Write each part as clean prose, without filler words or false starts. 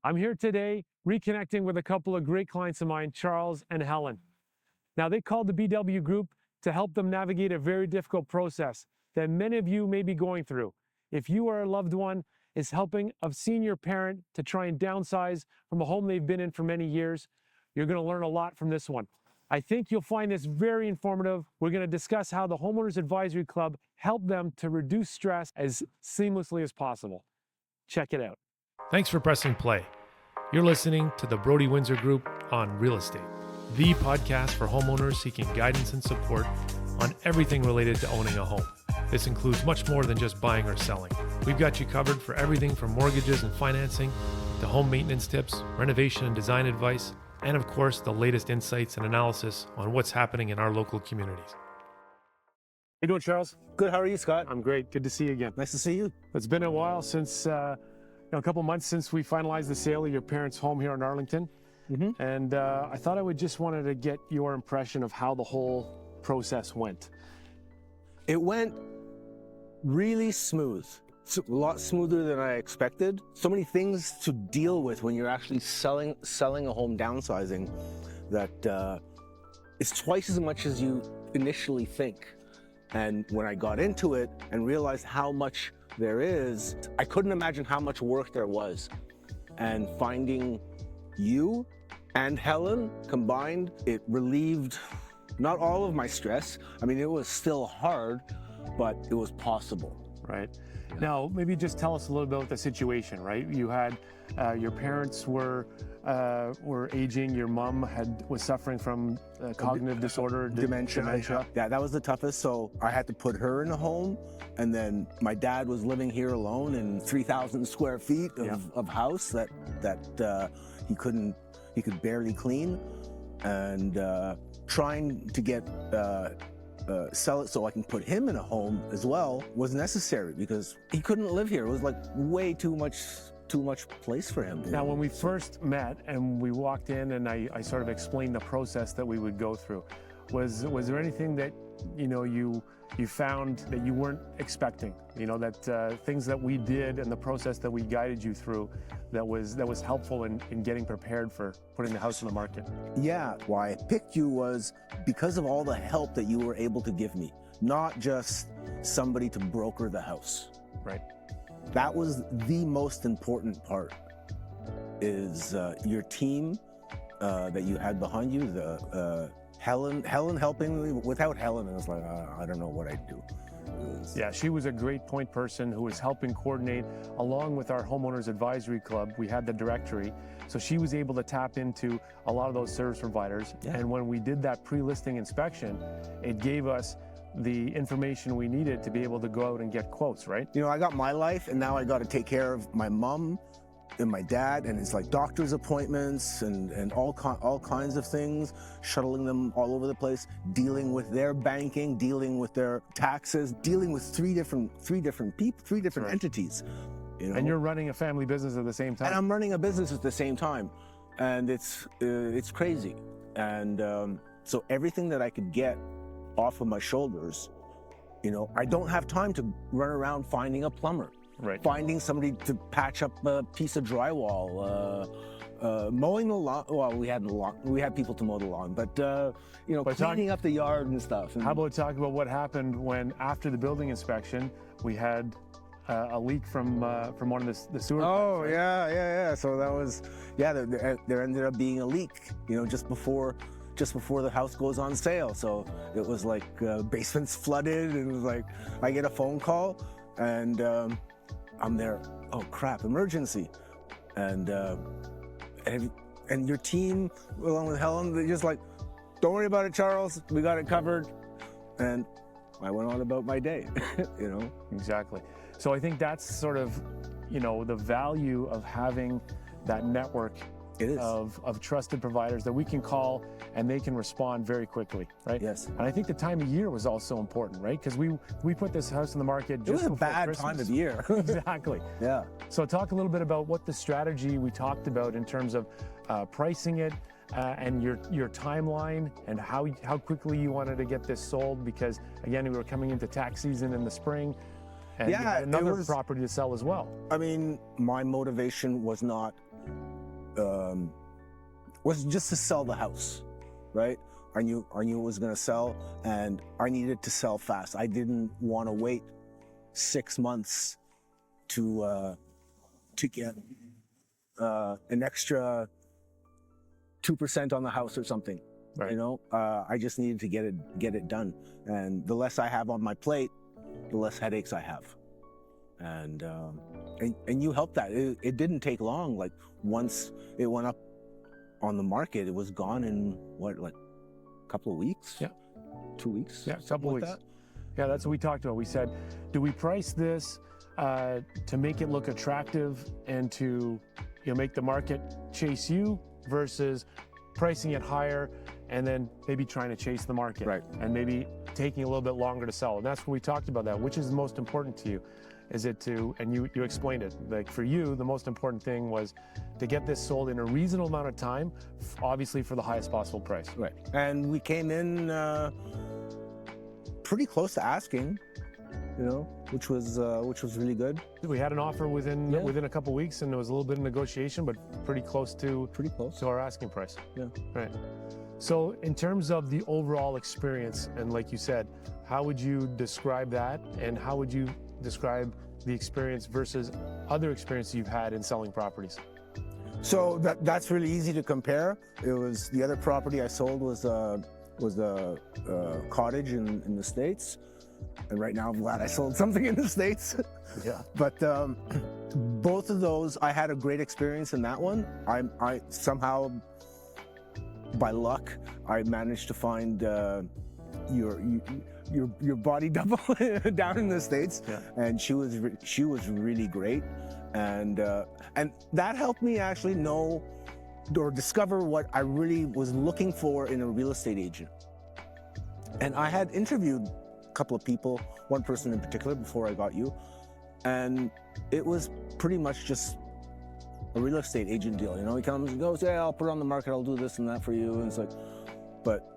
I'm here today reconnecting with a couple of great clients of mine, Charles and Helen. Now, they called the BW Group to help them navigate a very difficult process that many of you may be going through. If you or a loved one is helping a senior parent to try and downsize from a home they've been in for many years, you're going to learn a lot from this one. I think you'll find this very informative. We're going to discuss how the Homeowners Advisory Club helped them to reduce stress as seamlessly as possible. Check it out. Thanks for pressing play. You're listening to the Brody Windsor Group on Real Estate, the podcast for homeowners seeking guidance and support on everything related to owning a home. This includes much more than just buying or selling. We've got you covered for everything from mortgages and financing to home maintenance tips, renovation and design advice, and of course, the latest insights and analysis on what's happening in our local communities. How you doing, Charles? Good, how are you, Scott? I'm great. Good to see you again. Nice to see you. It's been a while since, a couple months since we finalized the sale of your parents' home here in Arlington. And I thought I would just wanted to get your impression of how the whole process went. It went really smooth. A lot smoother than I expected. So many things to deal with when you're actually selling a home downsizing that it's twice as much as you initially think. And when I got into it and realized how much there is, I couldn't imagine how much work there was. And finding you and Helen combined, it relieved not all of my stress. I mean, it was still hard, but it was possible. Right. Now, maybe just tell us a little bit about the situation, right? You had, your parents were aging, your mom was suffering from cognitive disorder, dementia. Yeah, that was the toughest. So I had to put her in a home, and then my dad was living here alone in 3,000 square feet of house that he could barely clean, and trying to get sell it so I can put him in a home as well was necessary because he couldn't live here. It was like way too much place for him. Now, when we first met and we walked in and I sort of explained the process that we would go through, was there anything that you found that you weren't expecting? That things that we did and the process that we guided you through that was helpful in getting prepared for putting the house on the market? Yeah, why I picked you was because of all the help that you were able to give me, not just somebody to broker the house. Right. That was the most important part, is your team that you had behind you, Helen helping me. Without Helen, it was like, I don't know what I'd do. Yeah, she was a great point person who was helping coordinate along with our Homeowners Advisory Club. We had the directory, so she was able to tap into a lot of those service providers. Yeah. And when we did that pre-listing inspection, it gave us the information we needed to be able to go out and get quotes, right? I got my life, and now I got to take care of my mom and my dad, and it's like doctor's appointments and all kinds of things, shuttling them all over the place, dealing with their banking, dealing with their taxes, dealing with three different right. entities. And you're running a family business at the same time. And I'm running a business at the same time, and it's crazy. And so everything that I could get off of my shoulders, I don't have time to run around finding a plumber. Right. Finding somebody to patch up a piece of drywall, mowing the lawn. Well, we had people to mow the lawn, but cleaning up the yard and stuff. How about talk about what happened when, after the building inspection, we had a leak from one of the sewer pipes, right? yeah. So that was, there ended up being a leak, just before the house goes on sale. So it was like basement's flooded, and it was like I get a phone call, and I'm there. Oh crap! Emergency, and your team, along with Helen, they just like, don't worry about it, Charles. We got it covered, and I went on about my day. Exactly. So I think that's sort of, the value of having that network. It is. Of trusted providers that we can call and they can respond very quickly, right? Yes. And I think the time of year was also important, right? Because we put this house on the market just before before bad Christmas. time of year. Exactly. Yeah. So talk a little bit about what the strategy we talked about in terms of pricing it and your timeline and how quickly you wanted to get this sold, because again, we were coming into tax season in the spring. And you had another property to sell as well. I mean, my motivation was not was just to sell the house, right? I knew it was going to sell, and I needed to sell fast. I didn't want to wait 6 months to get an extra 2% on the house or something. Right. You know, I just needed to get it done. And the less I have on my plate, the less headaches I have. And you helped that. It didn't take long. Like once it went up on the market, it was gone in what, like a couple of weeks? Yeah. 2 weeks? Yeah, a couple like weeks. that? Yeah, that's what we talked about. We said, do we price this to make it look attractive and to make the market chase you, versus pricing it higher and then maybe trying to chase the market, Right. and maybe taking a little bit longer to sell. And that's what we talked about, that which is the most important to you. Is it to, and you explained it, like for you, the most important thing was to get this sold in a reasonable amount of time, obviously for the highest possible price. Right. And we came in pretty close to asking, which was really good. We had an offer within Yeah. within a couple weeks, and there was a little bit of negotiation, but pretty close to our asking price. Yeah. Right. So in terms of the overall experience, and like you said, how would you describe that, and how would you describe the experience versus other experiences you've had in selling properties? So that's really easy to compare. It was, the other property I sold was a cottage in the States. And right now I'm glad I sold something in the States. Yeah. But both of those, I had a great experience in that one. I somehow, by luck, I managed to find your body double down in the States. Yeah. And she was really great. And that helped me actually know or discover what I really was looking for in a real estate agent. And I had interviewed a couple of people, one person in particular, before I got you, and it was pretty much just a real estate agent deal. He comes and goes, yeah, I'll put it on the market, I'll do this and that for you. And it's like, but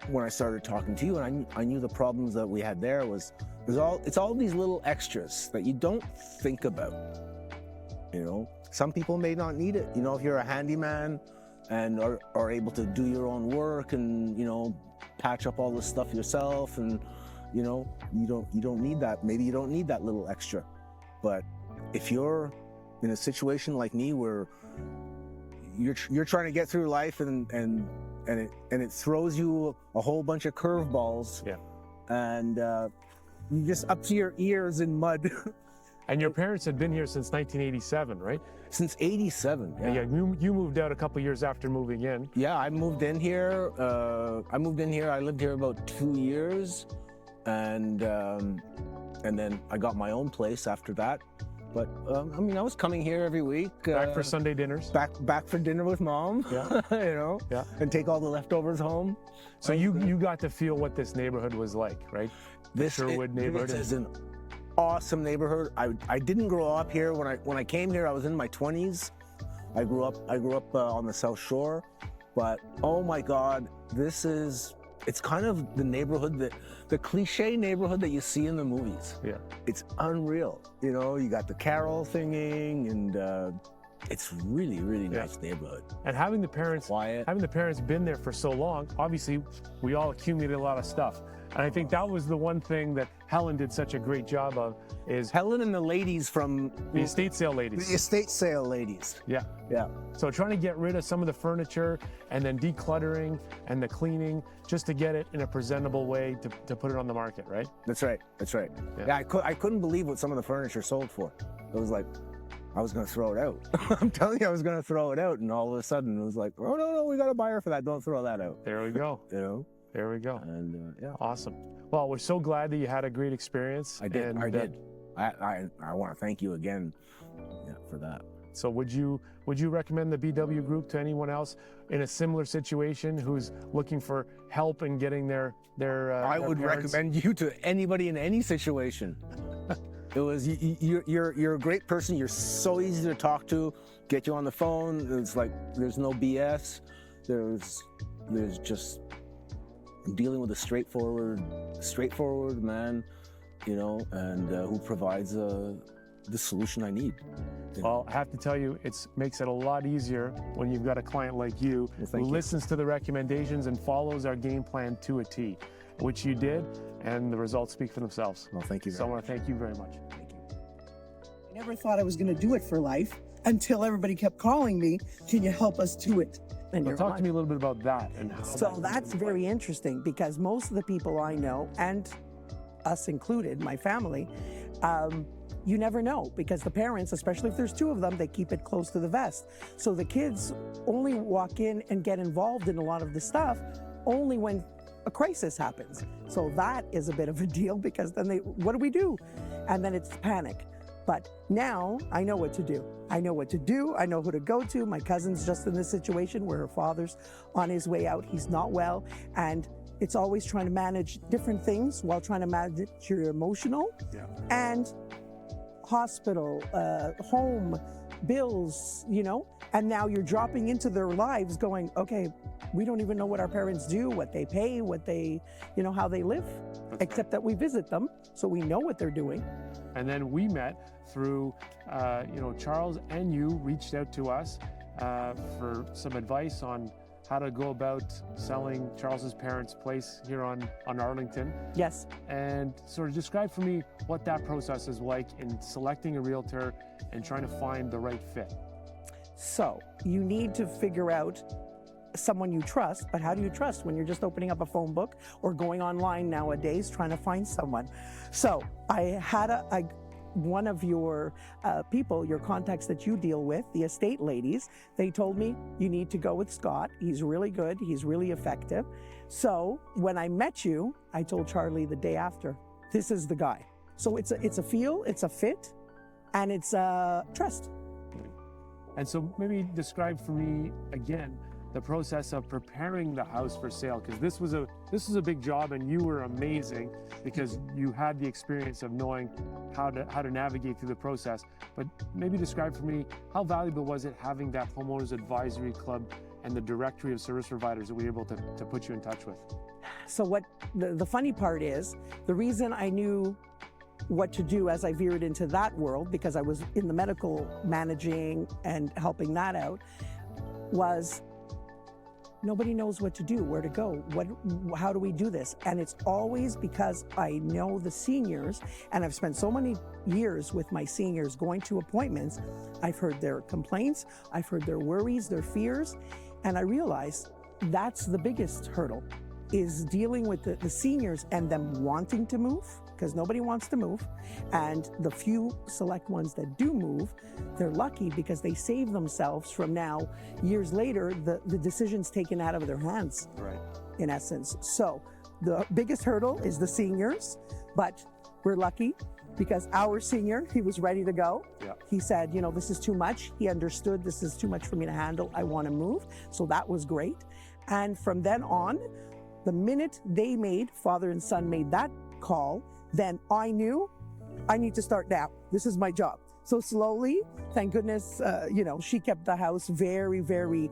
when I started talking to you, and I knew the problems that we had there it's all these little extras that you don't think about. Some people may not need it. If you're a handyman and are able to do your own work and patch up all this stuff yourself, and you don't need that. Maybe you don't need that little extra. But if you're in a situation like me where you're trying to get through life and it throws you a whole bunch of curveballs, Yeah. and you're just up to your ears in mud. And your parents had been here since 1987, right? Since '87. And yeah, you moved out a couple years after moving in. Yeah, I moved in here. I lived here about 2 years, and then I got my own place after that. But I was coming here every week. Back for Sunday dinners. Back for dinner with mom. Yeah. Yeah. And take all the leftovers home. So you got to feel what this neighborhood was like, right? This Sherwood neighborhood. This is an awesome neighborhood. I didn't grow up here. When I came here, I was in my 20s. I grew up on the South Shore, but oh my God, it's kind of the neighborhood the cliche neighborhood that you see in the movies. Yeah. It's unreal. You got the carol singing, and it's really, really nice neighborhood. And having the parents been there for so long, obviously we all accumulated a lot of stuff. And I think that was the one thing that Helen did such a great job of, is Helen and the ladies from the estate sale ladies. The estate sale ladies. Yeah. Yeah. So trying to get rid of some of the furniture and then decluttering and the cleaning just to get it in a presentable way to put it on the market, right? That's right. Yeah, I couldn't believe what some of the furniture sold for. It was like, I was going to throw it out. I'm telling you, I was going to throw it out. And all of a sudden it was like, oh, no, we got a buyer for that. Don't throw that out. There we go. There we go. And yeah. Awesome. Well, we're so glad that you had a great experience. I did. I want to thank you again for that. So would you recommend the BW Group to anyone else in a similar situation who's looking for help in getting their I would recommend you to anybody in any situation. You're a great person. You're so easy to talk to. Get you on the phone. It's like there's no BS. There's just dealing with a straightforward man, and who provides the solution I need. Well, I have to tell you, it makes it a lot easier when you've got a client like you who listens to the recommendations and follows our game plan to a T, which you did, and the results speak for themselves. Well, thank you. So I want to thank you very much. Thank you. I never thought I was going to do it for life until everybody kept calling me, can you help us do it? And Well, talk to me a little bit about that and how. So that's very interesting because most of the people I know, and us included, my family, you never know because the parents, especially if there's two of them, they keep it close to the vest. So the kids only walk in and get involved in a lot of the stuff only when a crisis happens. So that is a bit of a deal because then what do we do? And then it's panic. But now I know what to do. I know what to do. I know who to go to. My cousin's just in this situation where her father's on his way out. He's not well. And it's always trying to manage different things while trying to manage your emotional and hospital, home, bills, and now you're dropping into their lives going, okay, we don't even know what our parents do, what they pay, what they, how they live, except that we visit them, so we know what they're doing. And then we met through, Charles and you reached out to us for some advice on how to go about selling Charles's parents' place here on Arlington. Yes. And sort of describe for me what that process is like in selecting a realtor and trying to find the right fit. So you need to figure out someone you trust, but how do you trust when you're just opening up a phone book or going online nowadays trying to find someone? So I had one of your people, your contacts that you deal with, the estate ladies, they told me you need to go with Scott. He's really good. He's really effective. So when I met you, I told Charlie the day after, this is the guy. So it's a feel, it's a fit, and it's a trust. And so maybe describe for me again the process of preparing the house for sale, because this was a big job, and you were amazing because you had the experience of knowing how to navigate through the process. But maybe describe for me, how valuable was it having that Homeowners Advisory Club and the directory of service providers that we were able to put you in touch with? So what the funny part is, the reason I knew what to do as I veered into that world, because I was in the medical managing and helping that out, was nobody knows what to do, where to go, how do we do this? And it's always because I know the seniors, and I've spent so many years with my seniors going to appointments. I've heard their complaints, I've heard their worries, their fears, and I realized that's the biggest hurdle, is dealing with the seniors and them wanting to move, because nobody wants to move. And the few select ones that do move, they're lucky because they save themselves from now, years later, the decisions taken out of their hands, Right. in essence. So the biggest hurdle is the seniors, but we're lucky because our senior, he was ready to go. Yeah. He said, this is too much. He understood this is too much for me to handle. I want to move. So that was great. And from then on, the minute father and son made that call, then I knew I need to start now. This is my job. So slowly, thank goodness, she kept the house very, very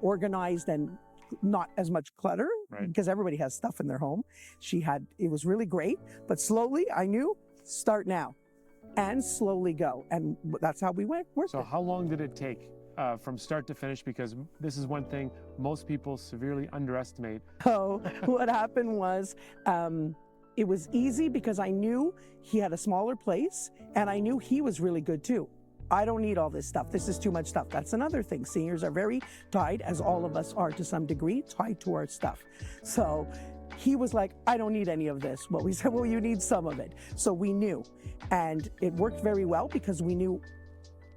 organized and not as much clutter, Right. because everybody has stuff in their home. It was really great, but slowly I knew, start now and slowly go. And that's how we worked So it. how long did it take from start to finish? Because this is one thing most people severely underestimate. So what happened was, it was easy because I knew he had a smaller place and I knew he was really good too. I don't need all this stuff. This is too much stuff. That's another thing. Seniors are very tied, as all of us are to some degree, tied to our stuff. So he was like, I don't need any of this. Well, we said, well, you need some of it. So we knew. And it worked very well because we knew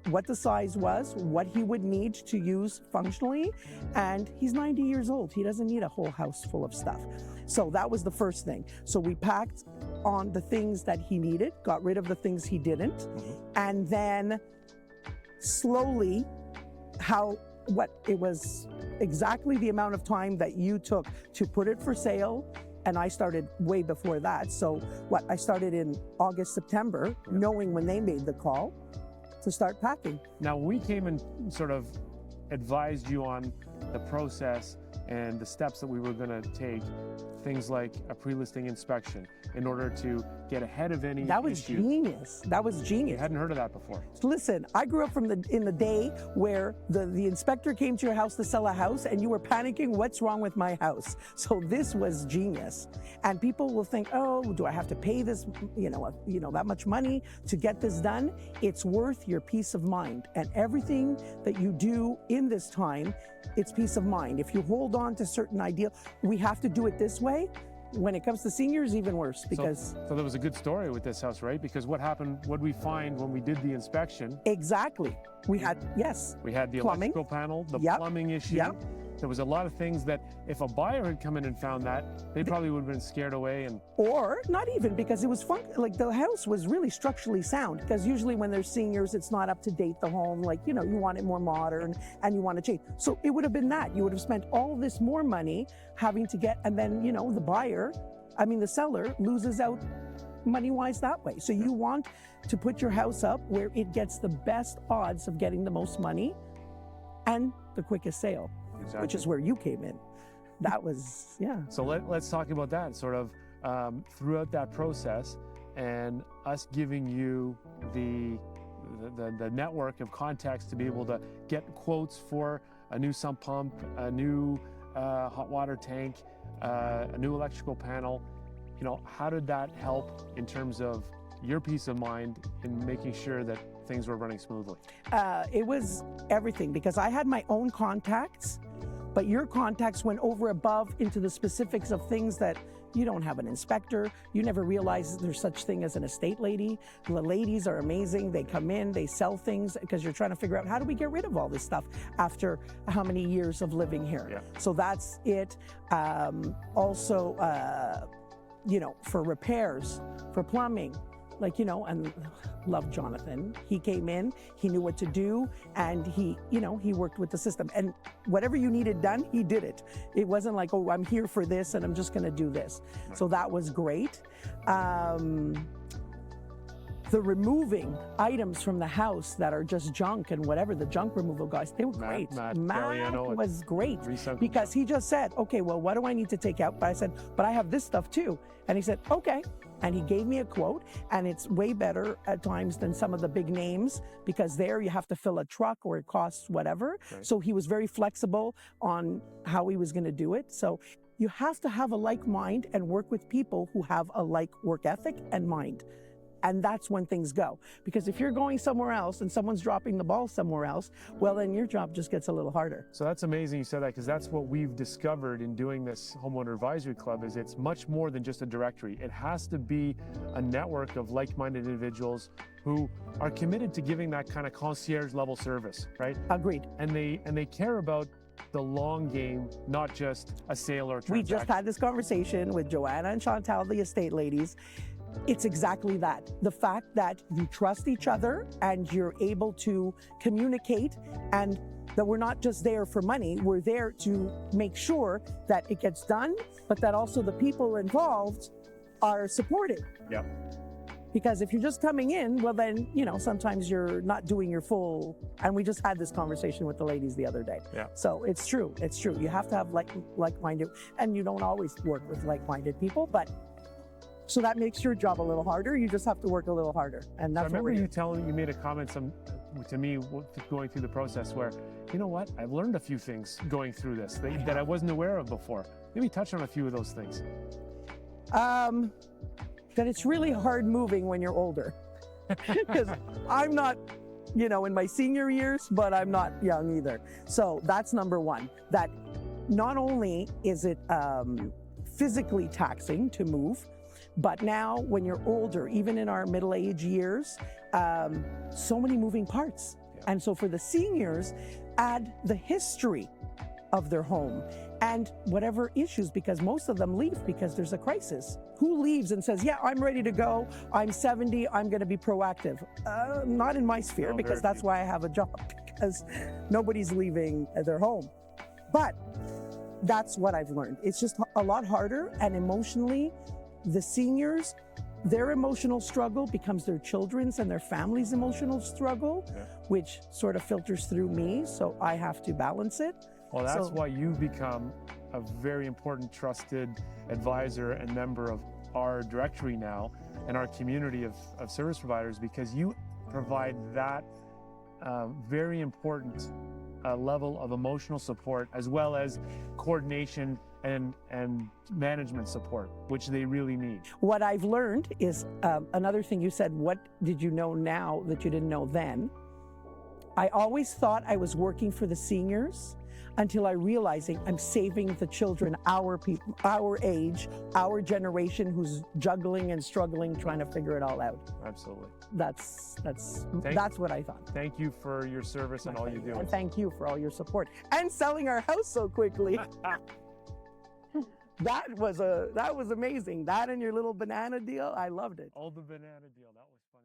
what the size was, what he would need to use functionally, and he's 90 years old. He doesn't need a whole house full of stuff. So that was the first thing. So we packed on the things that he needed, got rid of the things he didn't, and then slowly it was exactly the amount of time that you took to put it for sale. And I started way before that. So I started in August, September, knowing when they made the call to start packing. Now, we came and sort of advised you on the process and the steps that we were going to take things like a pre-listing inspection in order to get ahead of any That was issue. genius. That was You genius. hadn't heard of that before. Listen, I grew up in the day where the inspector came to your house to sell a house and you were panicking, what's wrong with my house? So this was genius. And people will think, oh, do I have to pay this, that much money to get this done? It's worth your peace of mind. And everything that you do in this time, it's peace of mind. If you hold on to certain ideals, we have to do it this way. When it comes to seniors, even worse, because So there was a good story with this house, right? Because what happened, what we find when we did the inspection, exactly, we had the Plumbing. electrical panel, the Yep. plumbing issue. Yep. There was a lot of things that if a buyer had come in and found that, they probably would have been scared away. And or not even, because it was fun. Like the house was really structurally sound, because usually when there's seniors, it's not up to date, the home, you want it more modern and you want to change. So it would have been that. You would have spent all this more money having to get, and then, the seller loses out money-wise that way. So you want to put your house up where it gets the best odds of getting the most money and the quickest sale, which is where you came in. That was, So let's talk about that sort of throughout that process, and us giving you the network of contacts to be able to get quotes for a new sump pump, a new hot water tank, a new electrical panel. How did that help in terms of your peace of mind in making sure that things were running smoothly? It was everything, because I had my own contacts, but your contacts went over above into the specifics of things that you don't have an inspector. You never realize there's such thing as an estate lady. The ladies are amazing. They come in, they sell things, because you're trying to figure out, how do we get rid of all this stuff after how many years of living here? Yeah. So that's it. For repairs, for plumbing, and love Jonathan. He came in, he knew what to do, and he worked with the system. And whatever you needed done, he did it. It wasn't like, oh, I'm here for this and I'm just gonna do this. So that was great. The removing items from the house that are just junk and whatever, the junk removal guys, they were great. Matt was great, Recycle because he just said, okay, well, what do I need to take out? But I said, but I have this stuff too. And he said, okay. And he gave me a quote, and it's way better at times than some of the big names, because there you have to fill a truck or it costs whatever. Right. So he was very flexible on how he was going to do it. So you have to have a like mind and work with people who have a like work ethic and mind. And that's when things go. Because if you're going somewhere else and someone's dropping the ball somewhere else, well, then your job just gets a little harder. So that's amazing you said that, because that's what we've discovered in doing this Homeowner Advisory Club, is it's much more than just a directory. It has to be a network of like-minded individuals who are committed to giving that kind of concierge level service, right? Agreed. And they care about the long game, not just a sale or a transaction. We just had this conversation with Joanna and Chantal, the estate ladies. It's exactly that. The fact that you trust each other and you're able to communicate, and that we're not just there for money, we're there to make sure that it gets done, but that also the people involved are supported. Yeah. Because if you're just coming in, well then, sometimes you're not doing your full, and we just had this conversation with the ladies the other day. Yeah. So it's true. You have to have like-minded, and you don't always work with like-minded people, but so that makes your job a little harder. You just have to work a little harder. And that's I remember you made a comment to me going through the process where, you know what, I've learned a few things going through this that I wasn't aware of before. Maybe touch on a few of those things. That it's really hard moving when you're older. Because I'm not, in my senior years, but I'm not young either. So that's number one. That not only is it physically taxing to move, but now when you're older, even in our middle-age years, so many moving parts. Yeah. And so for the seniors, add the history of their home and whatever issues, because most of them leave because there's a crisis. Who leaves and says, yeah, I'm ready to go, I'm 70, I'm gonna be proactive? Not in my sphere, No, because very that's few. why I have a job, because nobody's leaving their home. But that's what I've learned. It's just a lot harder, and emotionally, the seniors, their emotional struggle becomes their children's and their family's emotional struggle, which sort of filters through me, so I have to balance it. Well, that's So- why you've become a very important trusted advisor and member of our directory now and our community of service providers, because you provide that very important level of emotional support, as well as coordination and management support, which they really need. What I've learned is another thing you said, what did you know now that you didn't know then? I always thought I was working for the seniors until I realized I'm saving the children, our people, our age, our generation who's juggling and struggling, trying to figure it all out. Absolutely. That's what I thought. Thank you for your service and all you do. And thank you for all your support and selling our house so quickly. That was amazing. That and your little banana deal, I loved it. All the banana deal, that was funny.